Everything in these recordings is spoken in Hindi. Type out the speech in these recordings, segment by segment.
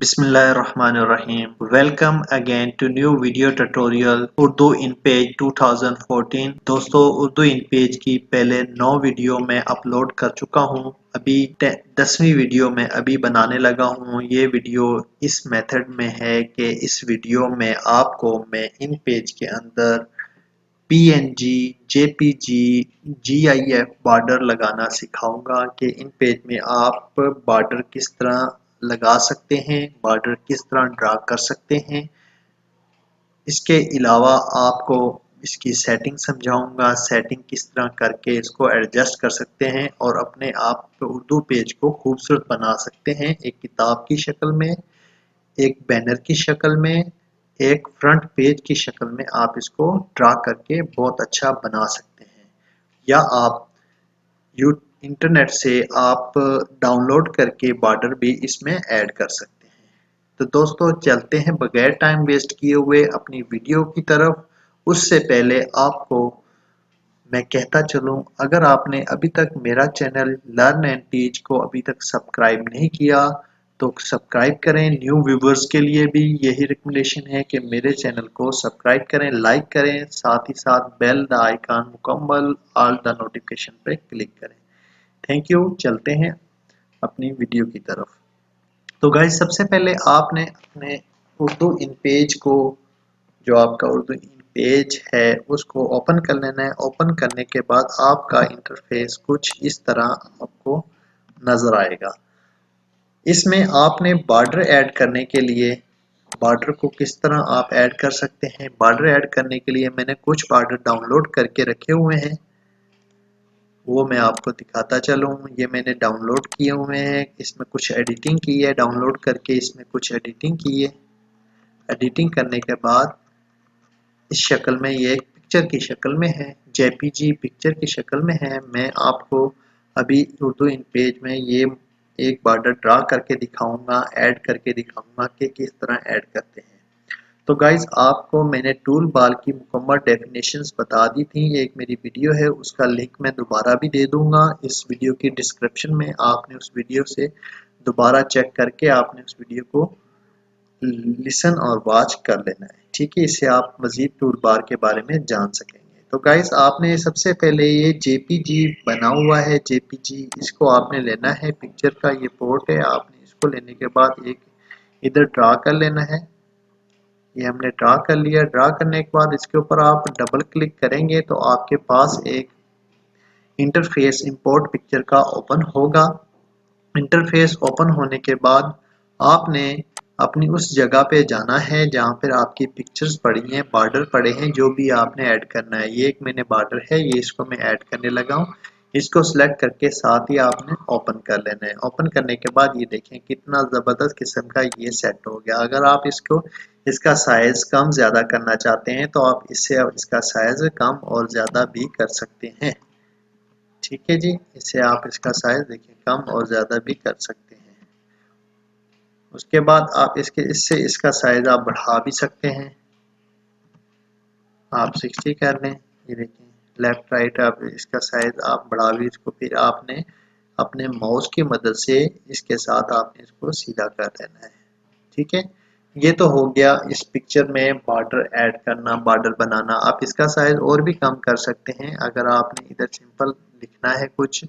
Bismillahirrahmanirrahim. Welcome again to new video tutorial Urdu Inpage 2014। दोस्तों उर्दू इन पेज की पहले 9 वीडियो मैं अपलोड कर चुका हूं। अभी 10वीं वीडियो में अभी बनाने लगा हूं। ये वीडियो इस मेथड में है कि इस वीडियो में आपको मैं इन पेज के अंदर PNG, JPG, GIF बॉर्डर लगाना सिखाऊंगा कि इन पेज में आप बॉर्डर किस तरह लगा सकते हैं, बॉर्डर किस तरह ड्रा कर सकते हैं। इसके अलावा आपको इसकी सेटिंग समझाऊंगा, सेटिंग किस तरह करके इसको एडजस्ट कर सकते हैं और अपने आप उर्दू पेज को खूबसूरत बना सकते हैं। एक किताब की शक्ल में, एक बैनर की शक्ल में, एक फ्रंट पेज की शक्ल में आप इसको ड्रा करके बहुत अच्छा बना सकते हैं। या आप इंटरनेट से आप डाउनलोड करके बॉर्डर भी इसमें ऐड कर सकते हैं। तो दोस्तों चलते हैं बगैर टाइम वेस्ट किए हुए अपनी वीडियो की तरफ। उससे पहले आपको मैं कहता चलूं, अगर आपने अभी तक मेरा चैनल लर्न एंड टीच को अभी तक सब्सक्राइब नहीं किया तो सब्सक्राइब करें। न्यू व्यूवर्स के लिए भी यही रिकमेंडेशन है कि मेरे चैनल को सब्सक्राइब करें, लाइक करें, साथ ही साथ बेल द आइकन मुकम्मल ऑल द नोटिफिकेशन पे क्लिक करें। Thank you. चलते हैं अपनी वीडियो की तरफ। तो गाइस सबसे पहले आपने अपने उर्दू इन पेज को, जो आपका उर्दू इन पेज है, उसको ओपन कर लेना है। ओपन करने के बाद आपका इंटरफेस कुछ इस तरह आपको नजर आएगा। इसमें आपने बॉर्डर ऐड करने के लिए, बॉर्डर को किस तरह आप ऐड कर सकते हैं। बॉर्डर ऐड करने के लिए मैंने कुछ बॉर्डर डाउनलोड करके रखे हुए हैं, वो मैं आपको दिखाता चलूँ। ये मैंने डाउनलोड किए हुए हैं। इसमें कुछ एडिटिंग की है, डाउनलोड करके इसमें कुछ एडिटिंग की है। एडिटिंग करने के बाद इस शक्ल में, ये एक पिक्चर की शक्ल में है, जेपीजी पिक्चर की शक्ल में है। मैं आपको अभी उर्दू इन पेज में ये एक बॉर्डर ड्रा करके दिखाऊंगा, ऐड करके दिखाऊंगा कि किस तरह ऐड करते हैं। तो गाइज आपको मैंने टूल बार की मुकम्मल डेफिनेशंस बता दी थी। एक मेरी वीडियो है, उसका लिंक मैं दोबारा भी दे दूंगा इस वीडियो की डिस्क्रिप्शन में। आपने उस वीडियो से दोबारा चेक करके आपने उस वीडियो को लिसन और वॉच कर लेना है, ठीक है। इससे आप मजीद टूल बार के बारे में जान सकेंगे। तो गाइज आपने सबसे पहले ये जेपीजी बना हुआ है, जेपीजी इसको आपने लेना है। पिक्चर का ये पोर्ट है, आपने इसको लेने के बाद एक इधर ड्रा कर लेना है। ये हमने ड्रा कर लिया। ड्रा करने के बाद इसके ऊपर आप डबल क्लिक करेंगे तो आपके पास एक इंटरफेस इंपोर्ट पिक्चर का ओपन होगा। इंटरफेस ओपन होने के बाद आपने अपनी उस जगह पे जाना है जहाँ पर आपकी पिक्चर्स पड़ी हैं, बॉर्डर पड़े हैं, जो भी आपने ऐड करना है। ये एक मैंने बॉर्डर है, ये इसको मैं ऐड करने लगा हूँ। इसको सिलेक्ट करके साथ ही आपने ओपन कर लेना है। ओपन करने के बाद ये देखें कितना ज़बरदस्त किस्म का ये सेट हो गया। अगर आप इसका साइज कम ज़्यादा करना चाहते हैं तो आप इससे इसका साइज कम और ज़्यादा भी कर सकते हैं, ठीक है जी। इससे आप इसका साइज देखिए कम और ज़्यादा भी कर सकते हैं। उसके बाद आप इससे इसका साइज आप बढ़ा भी सकते हैं। आप 60 कर लें, ये देखें लेफ्ट राइट आप इसका साइज आप बढ़ा भी इसको, फिर आपने अपने माउस की मदद से इसके साथ आपने इसको सीधा कर देना है, ठीक है। ये तो हो गया इस पिक्चर में बॉर्डर ऐड करना, बॉर्डर बनाना। आप इसका साइज और भी कम कर सकते हैं। अगर आपने इधर सिंपल लिखना है कुछ,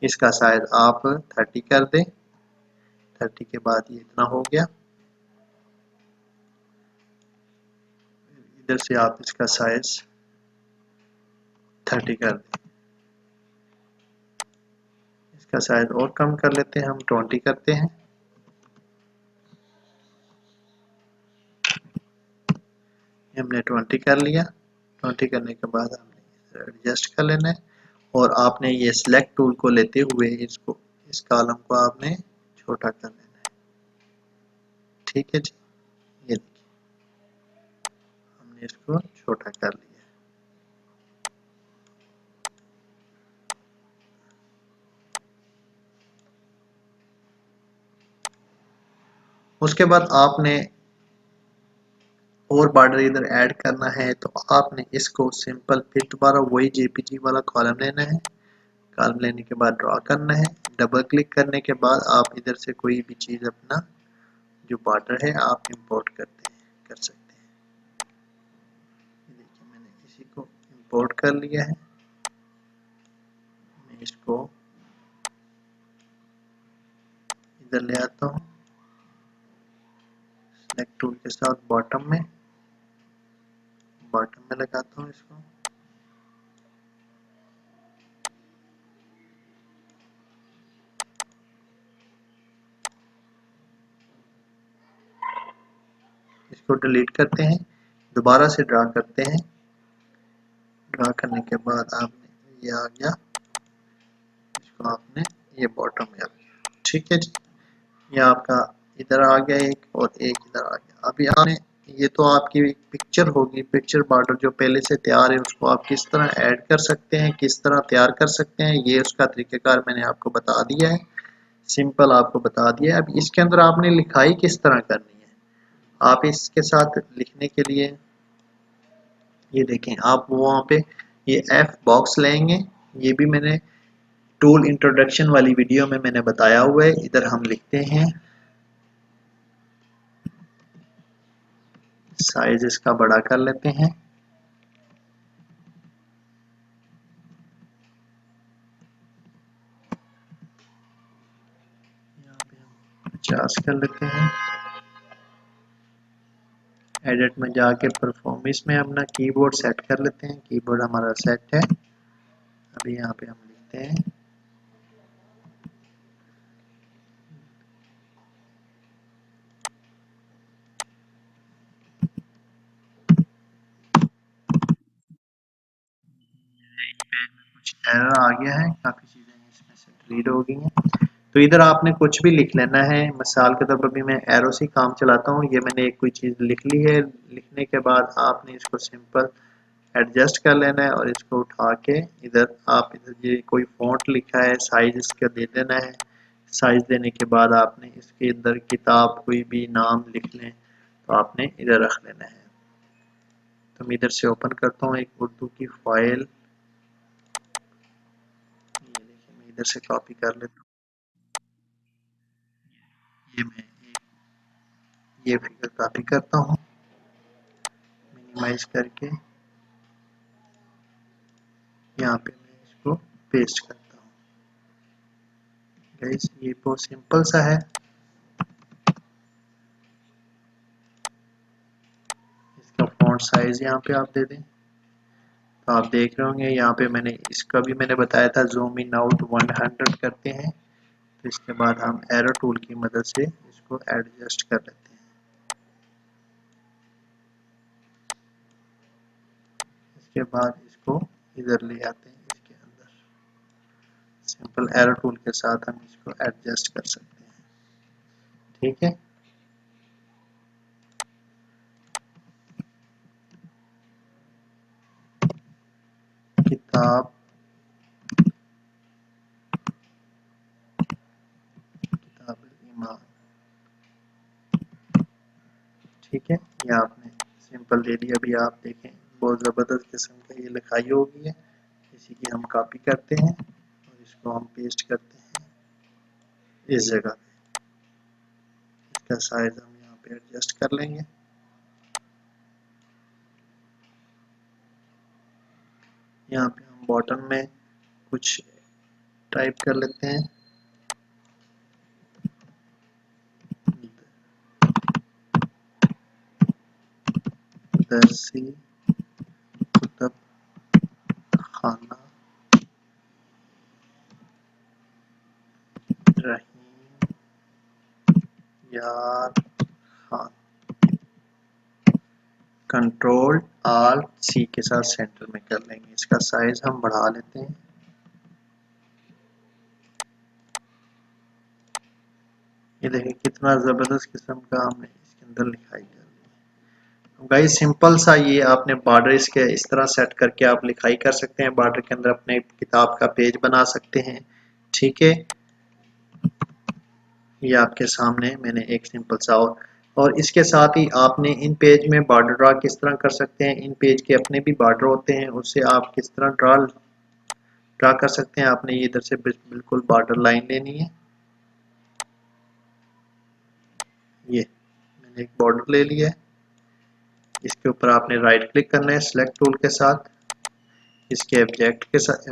इसका साइज आप 30 कर दें। 30 के बाद ये इतना हो गया। इधर से आप इसका साइज 30 कर दें। इसका साइज और कम कर लेते हैं, हम 20 करते हैं। हमने 20 कर लिया। 20 करने के बाद हमने एडजस्ट कर लेना है और आपने ये सिलेक्ट टूल को लेते हुए इसको, इस कॉलम को आपने छोटा कर लेना है, ठीक है जी। ये देखिए हमने इसको छोटा कर लिया। उसके बाद आपने और बॉर्डर इधर ऐड करना है तो आपने इसको सिंपल फिर दोबारा वही जेपीजी वाला कॉलम लेना है। कॉलम लेने के बाद ड्रॉ करना है। डबल क्लिक करने के बाद आप इधर से कोई भी चीज़ अपना जो बॉर्डर है आप इंपोर्ट कर सकते हैं। देखिए मैंने इसी को इंपोर्ट कर लिया है। मैं इसको इधर ले आता हूँ, सेलेक्ट टूल के साथ बॉटम में लगाता हूँ इसको। इसको डिलीट करते हैं, दोबारा से ड्रा करते हैं। ड्रा करने के बाद आपने ये आ गया, इसको आपने ये बॉटम में आ गया। ठीक है जी, ये आपका इधर आ गया एक और एक इधर आ गया। अभी आपने ये तो आपकी एक पिक्चर होगी, पिक्चर बॉर्डर जो पहले से तैयार है उसको आप किस तरह ऐड कर सकते हैं, किस तरह तैयार कर सकते हैं, ये उसका तरीक़ेकार मैंने आपको बता दिया है, सिंपल आपको बता दिया है। अब इसके अंदर आपने लिखाई किस तरह करनी है। आप इसके साथ लिखने के लिए ये देखें, आप वहाँ पे ये एफ बॉक्स लेंगे, ये भी मैंने टूल इंट्रोडक्शन वाली वीडियो में मैंने बताया हुआ है। इधर हम लिखते हैं, साइज इसका बड़ा कर लेते हैं, यहाँ पे हम 50 कर लेते हैं। एडिट में जाके परफॉर्मेंस में अपना कीबोर्ड सेट कर लेते हैं, कीबोर्ड हमारा सेट है। अभी यहाँ पे हम लिखते हैं कुछ एरर आ गया है, काफ़ी चीज़ें इसमें से डिलीट हो गई हैं। तो इधर आपने कुछ भी लिख लेना है। मिसाल के तौर पर भी मैं एरो से काम चलाता हूँ, ये मैंने एक कोई चीज़ लिख ली है। लिखने के बाद आपने इसको सिंपल एडजस्ट कर लेना है और इसको उठा के इधर आप इधर ये कोई फॉन्ट लिखा है साइज इसका दे देना है। साइज देने के बाद आपने इसके अंदर किताब कोई भी नाम लिख लें तो आपने इधर रख लेना है। तो मैं इधर से ओपन करता हूँ एक उर्दू की फाइल, ये देखिए मैं इधर से कॉपी कर लेता हूँ। ये मैं ये फिगर कॉपी करता हूँ, मिनिमाइज करके यहाँ पे मैं इसको पेस्ट करता हूँ। गाइस ये बहुत सिंपल सा है। इसका फॉन्ट साइज यहाँ पे आप दे दें तो आप देख रहे होंगे यहाँ पे मैंने इसका भी मैंने बताया था, जूम इन आउट 100 करते हैं। तो इसके बाद हम एरो टूल की मदद से इसको एडजस्ट कर लेते हैं। इसके बाद इसको इधर ले आते हैं, इसके अंदर सिंपल एरो टूल के साथ हम इसको एडजस्ट कर सकते हैं। ठीक है, किताब ईमान, ठीक है, ये आपने सिंपल ले लिया। अभी आप देखें बहुत ज़बरदस्त किस्म का ये लिखाई होगी है। इसी की हम कॉपी करते हैं और इसको हम पेस्ट करते हैं इस जगह पे। इसका साइज हम यहाँ पे एडजस्ट कर लेंगे। यहाँ पे हम बॉटम में कुछ टाइप कर लेते हैं, दरसी कुतब खाना रहीम यार खान। कंट्रोल आल्ट सी के साथ सेंटर में कर लेंगे। इसका साइज हम बढ़ा लेते हैं। ये देखिए कितना ज़बरदस्त किस्म का हमने इसके अंदर लिखाई कर दी। गाइस सिंपल सा ये आपने बॉर्डर इसके इस तरह सेट करके आप लिखाई कर सकते हैं। बॉर्डर के अंदर अपने किताब का पेज बना सकते हैं। ठीक है, ये आपके सामने मैंने एक सिंपल सा और इसके साथ ही आपने इन पेज में बॉर्डर ड्रा किस तरह कर सकते हैं। इन पेज के अपने भी बॉर्डर होते हैं, उससे आप किस तरह ड्रा कर सकते हैं। आपने ये इधर से बिल्कुल बॉर्डर लाइन लेनी है, ये एक बॉर्डर ले लिया है। इसके ऊपर आपने राइट क्लिक करना है सिलेक्ट टूल के साथ, इसके ऑब्जेक्ट के साथ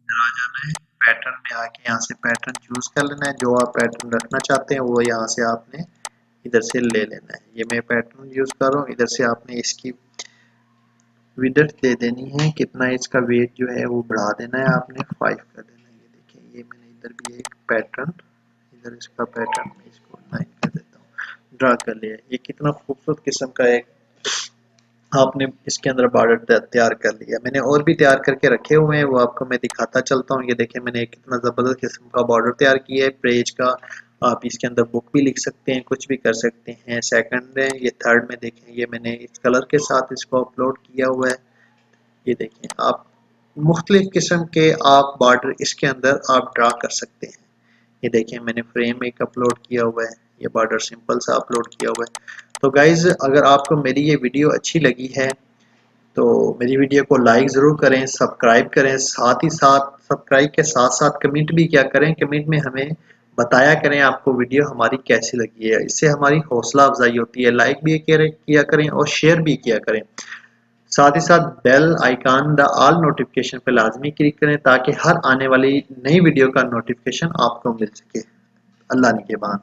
आ जाना है, पैटर्न में आके यहाँ से पैटर्न चूज कर लेना है। जो आप पैटर्न रखना चाहते हैं वो यहाँ से आपने इधर से ले लेना है। ये मैं पैटर्न यूज कर रहा हूँ। इधर से आपने इसकी विड्थ दे देनी है, कितना इसका वेट जो है वो बढ़ा देना है, आपने 5 कर देना है। ये देखिए, ये मैंने इधर भी एक पैटर्न, इधर इसका पैटर्न मैं इसको 9 कर देता हूँ, ड्रा कर लिया। ये कितना खूबसूरत किस्म का एक आपने इसके अंदर बॉर्डर तैयार कर लिया। मैंने और भी तैयार करके रखे हुए हैं, वो आपको मैं दिखाता चलता हूँ। ये देखिए, मैंने कितना ज़बरदस्त किस्म का बॉर्डर तैयार किया है पेज का। आप इसके अंदर बुक भी लिख सकते हैं, कुछ भी कर सकते हैं। सेकंड है, ये थर्ड में देखें, ये मैंने इस कलर के साथ इसको अपलोड किया हुआ है। ये देखें, आप मुख्तलिफ किस्म के आप बॉर्डर इसके अंदर आप ड्रा कर सकते हैं। ये देखें, मैंने फ्रेम एक अपलोड किया हुआ है, ये बॉर्डर सिंपल सा अपलोड किया हुआ है। तो गाइज, अगर आपको मेरी ये वीडियो अच्छी लगी है तो मेरी वीडियो को लाइक ज़रूर करें, सब्सक्राइब करें, साथ ही साथ सब्सक्राइब के साथ साथ कमेंट भी क्या करें, कमेंट में हमें बताया करें आपको वीडियो हमारी कैसी लगी है। इससे हमारी हौसला अफजाई होती है। लाइक भी किया करें और शेयर भी किया करें। साथ ही साथ bell icon the all notification पे लाजमी क्लिक करें ताकि हर आने वाली नई वीडियो का नोटिफिकेशन आपको मिल सके। अल्लाह निगहबान।